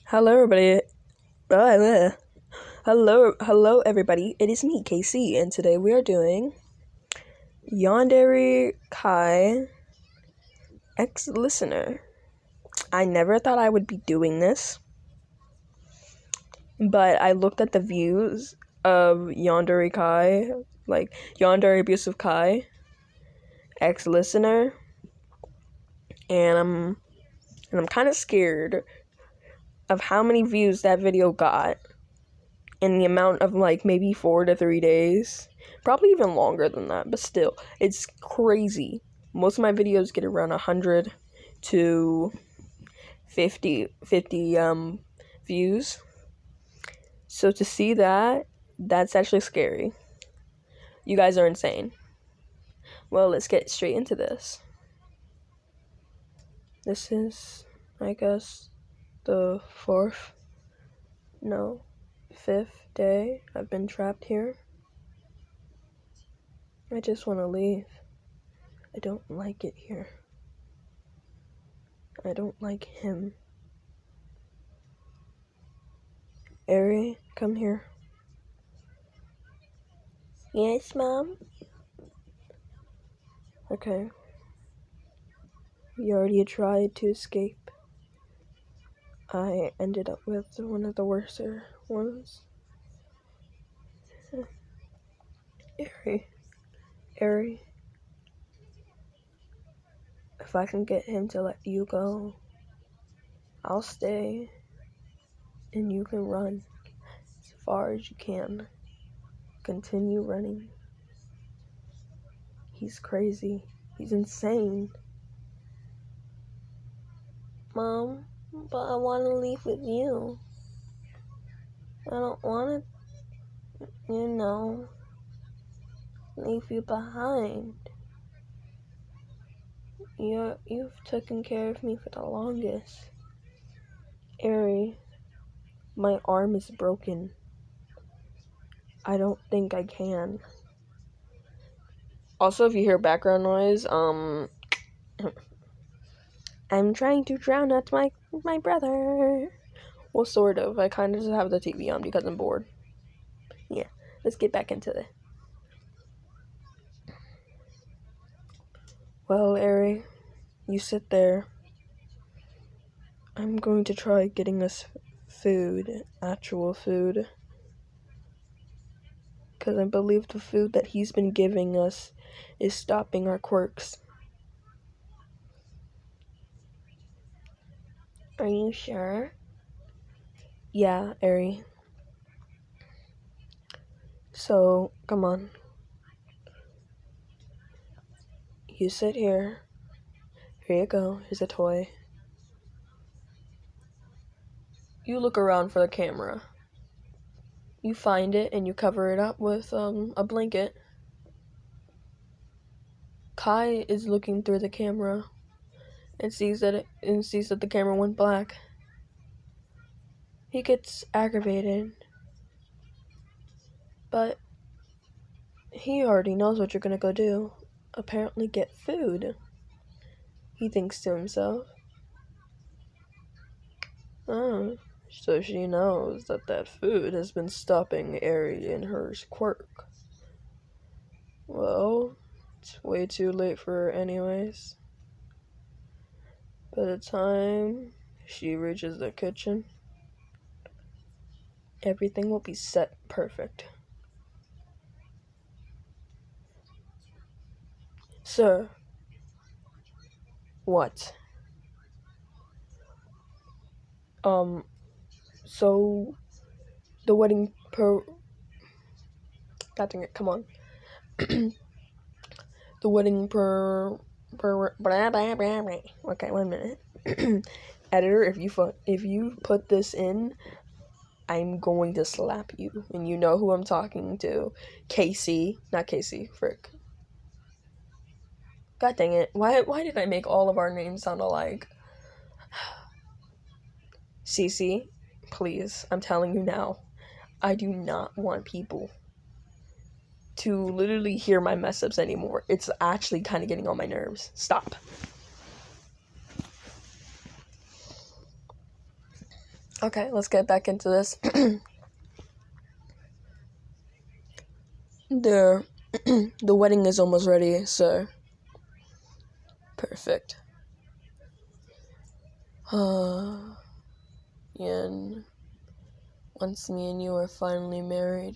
Hello, everybody. Hello, everybody. It is me, K.C, and today we are doing Yandere Kai ex-listener. I never thought I would be doing this, but I looked at the views of Yandere Kai, like Yandere Abusive Kai ex-listener, and I'm kind of scared of how many views that video got. In the amount of maybe 4 to 3 days, probably even longer than that, but still, it's crazy. Most of my videos get around 100 to 50 views. So to see that's actually scary. You guys are insane. Well, let's get straight into this. This is, I guess, the 5th day I've been trapped here. I just want to leave. I don't like it here. I don't like him. Ari, come here. Yes, Mom? Okay. You already tried to escape. I ended up with one of the worser ones. Ari. If I can get him to let you go, I'll stay. And you can run as far as you can. Continue running. He's crazy. He's insane. Mom, but I want to leave with you. I don't want to, leave you behind. You've taken care of me for the longest. Ari, my arm is broken. I don't think I can. Also, if you hear background noise, I'm trying to drown out my brother. Well, sort of. I kind of just have the TV on because I'm bored. Yeah, let's get back into it. Well, Ari, you sit there. I'm going to try getting us food, actual food. Because I believe the food that he's been giving us is stopping our quirks. Are you sure? Yeah, Ari. So, come on. You sit here. Here you go. Here's a toy. You look around for the camera. You find it and you cover it up with a blanket. Kai is looking through the camera and sees that the camera went black. He gets aggravated, but he already knows what you're gonna go do. Apparently get food. He thinks to himself. Oh, so she knows that food has been stopping Ari in her quirk. Well, it's way too late for her anyways. By the time she reaches the kitchen, everything will be set perfect. Sir. What? So the wedding God dang it, come on. The wedding okay, 1 minute. Editor, if you put this in, I'm going to slap you. And you know who I'm talking to. KC, not KC, frick. God dang it. Why did I make all of our names sound alike? CC, please, I'm telling you now. I do not want people to literally hear my mess ups anymore. It's actually kind of getting on my nerves. Stop. Okay, let's get back into this. The wedding is almost ready, so perfect. And once me and you are finally married,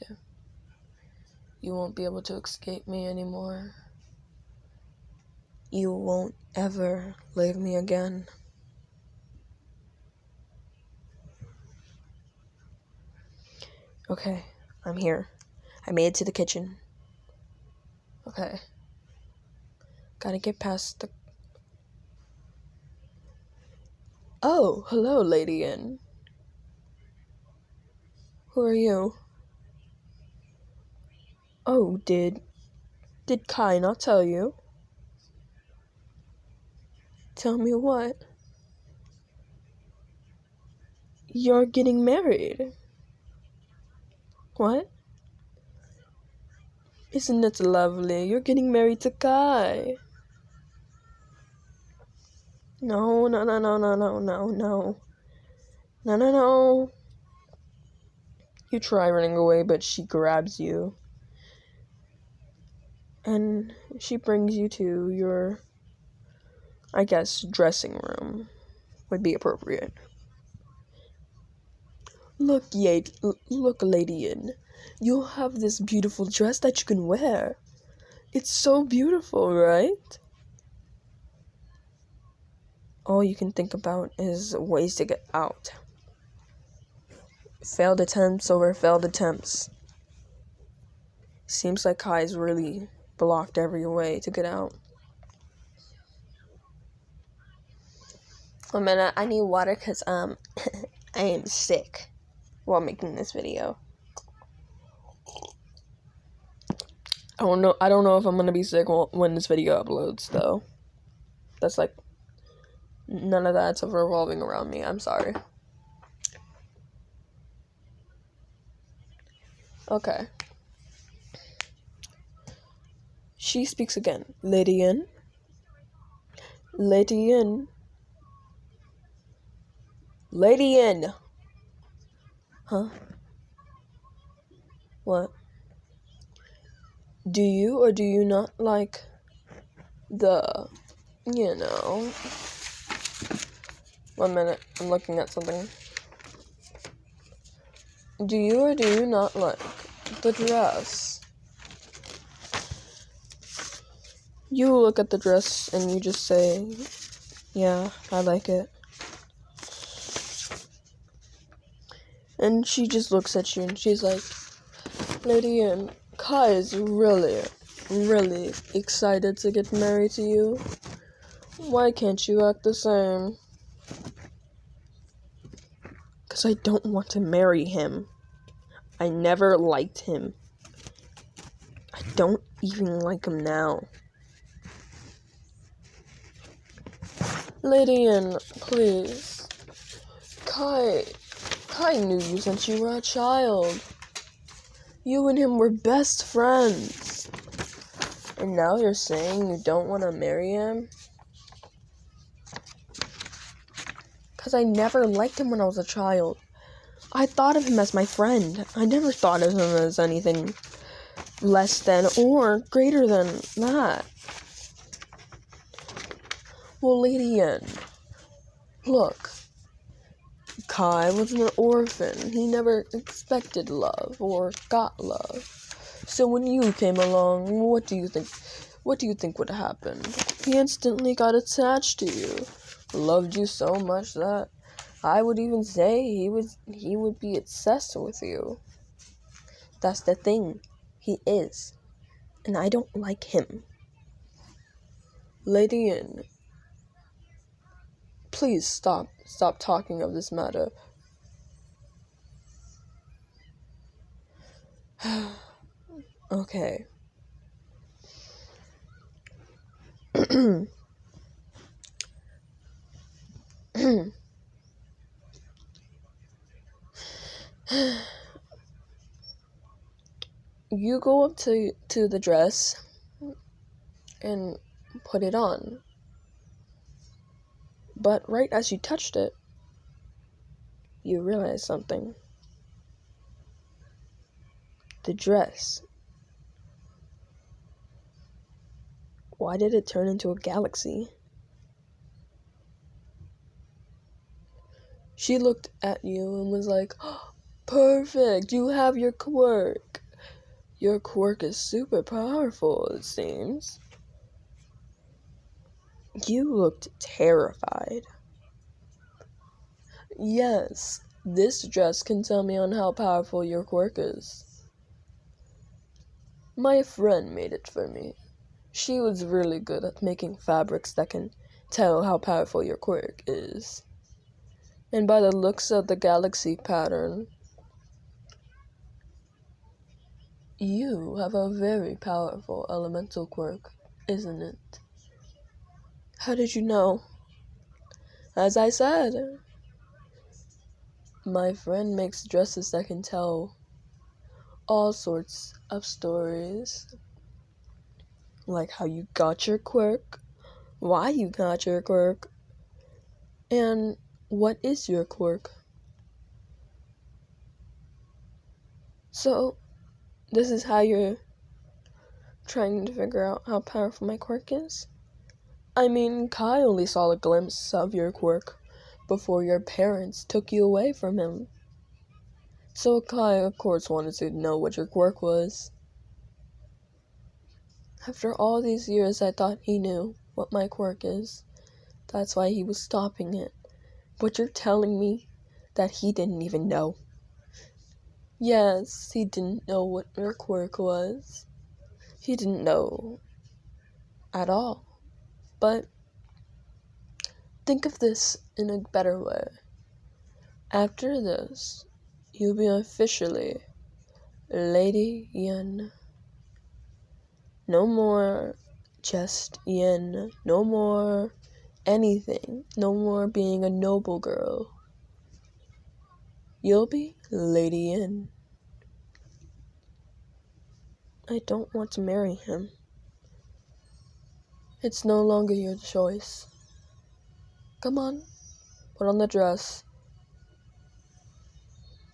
you won't be able to escape me anymore. You won't ever leave me again. Okay, I'm here. I made it to the kitchen. Okay. Gotta get past the... Oh, hello, Lady N. Who are you? Oh, did Kai not tell you? Tell me what? You're getting married. What? Isn't it lovely? You're getting married to Kai. No. No. You try running away, but she grabs you. And she brings you to your, I guess, dressing room would be appropriate. Look, Lady In. You'll have this beautiful dress that you can wear. It's so beautiful, right? All you can think about is ways to get out. Failed attempts over failed attempts. Seems like Kai's really blocked every way to get out. One minute, I need water because I am sick while making this video. I don't know if I'm gonna be sick when this video uploads though. That's like none of that's revolving around me. I'm sorry. Okay. She speaks again. Lady In. Lady In. Lady In. Huh? What? Do you or do you not like the, you know... 1 minute, I'm looking at something. Do you or do you not like the dress? You look at the dress and you just say, yeah, I like it. And she just looks at you and she's like, Lady Anne, Kai is really excited to get married to you. Why can't you act the same? Because I don't want to marry him. I never liked him. I don't even like him now. Lady Anne, please. Kai knew you since you were a child. You and him were best friends. And now you're saying you don't want to marry him? Because I never liked him when I was a child. I thought of him as my friend. I never thought of him as anything less than or greater than that. Well, Lady Anne, look. Kai was an orphan. He never expected love or got love. So when you came along, what do you think would happen? He instantly got attached to you. Loved you so much that I would even say he would be obsessed with you. That's the thing. He is. And I don't like him. Lady Anne, please stop talking of this matter. Okay. You go up to the dress and put it on. But right as you touched it, you realize something. The dress. Why did it turn into a galaxy? She looked at you and was like, oh, perfect, you have your quirk. Your quirk is super powerful, it seems. You looked terrified. Yes, this dress can tell me on how powerful your quirk is. My friend made it for me. She was really good at making fabrics that can tell how powerful your quirk is. And by the looks of the galaxy pattern, you have a very powerful elemental quirk, isn't it? How did you know? As I said, my friend makes dresses that can tell all sorts of stories. Like how you got your quirk, why you got your quirk, and what is your quirk. So, this is how you're trying to figure out how powerful my quirk is? I mean, Kai only saw a glimpse of your quirk before your parents took you away from him. So Kai, of course, wanted to know what your quirk was. After all these years, I thought he knew what my quirk is. That's why he was stopping it. But you're telling me that he didn't even know? Yes, he didn't know what your quirk was. He didn't know at all. But think of this in a better way. After this, you'll be officially Lady Yin. No more just Yin. No more anything. No more being a noble girl. You'll be Lady Yin. I don't want to marry him. It's no longer your choice. Come on, put on the dress.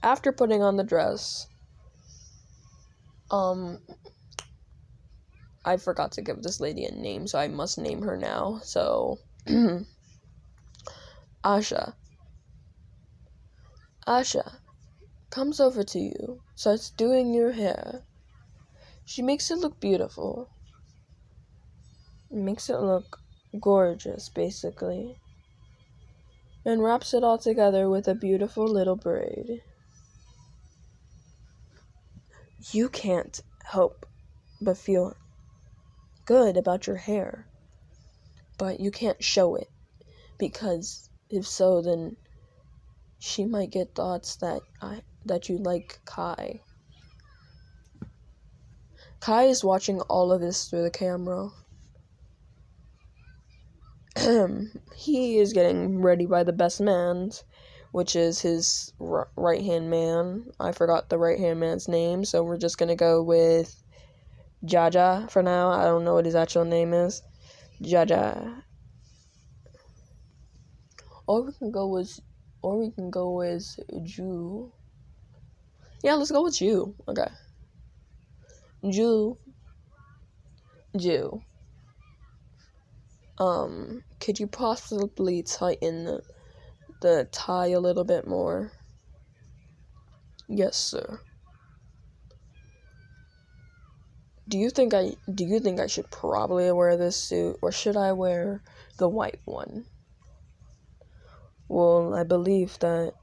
After putting on the dress, I forgot to give this lady a name, so I must name her now. So, Asha. Asha comes over to you, starts doing your hair. She makes it look beautiful. Makes it look gorgeous, basically. And wraps it all together with a beautiful little braid. You can't help but feel good about your hair, but you can't show it, because if so, then she might get thoughts that you like Kai. Kai is watching all of this through the camera. He is getting ready by the best man, which is his right-hand man. I forgot the right-hand man's name, so we're just gonna go with Jaja for now. I don't know what his actual name is. Jaja. Or we can go with Ju. Yeah, let's go with Ju. Okay. Ju. Could you possibly tighten the tie a little bit more? Yes, sir. Do you think I should probably wear this suit, or should I wear the white one? Well, I believe that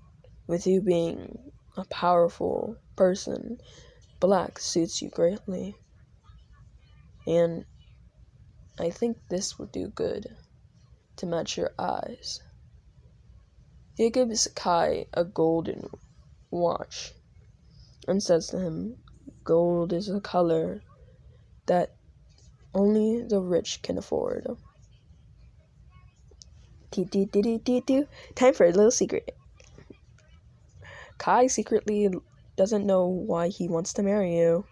with you being a powerful person, black suits you greatly. And I think this would do good to match your eyes. He gives Kai a golden watch and says to him, gold is a color that only the rich can afford. Time for a little secret. Kai secretly doesn't know why he wants to marry you.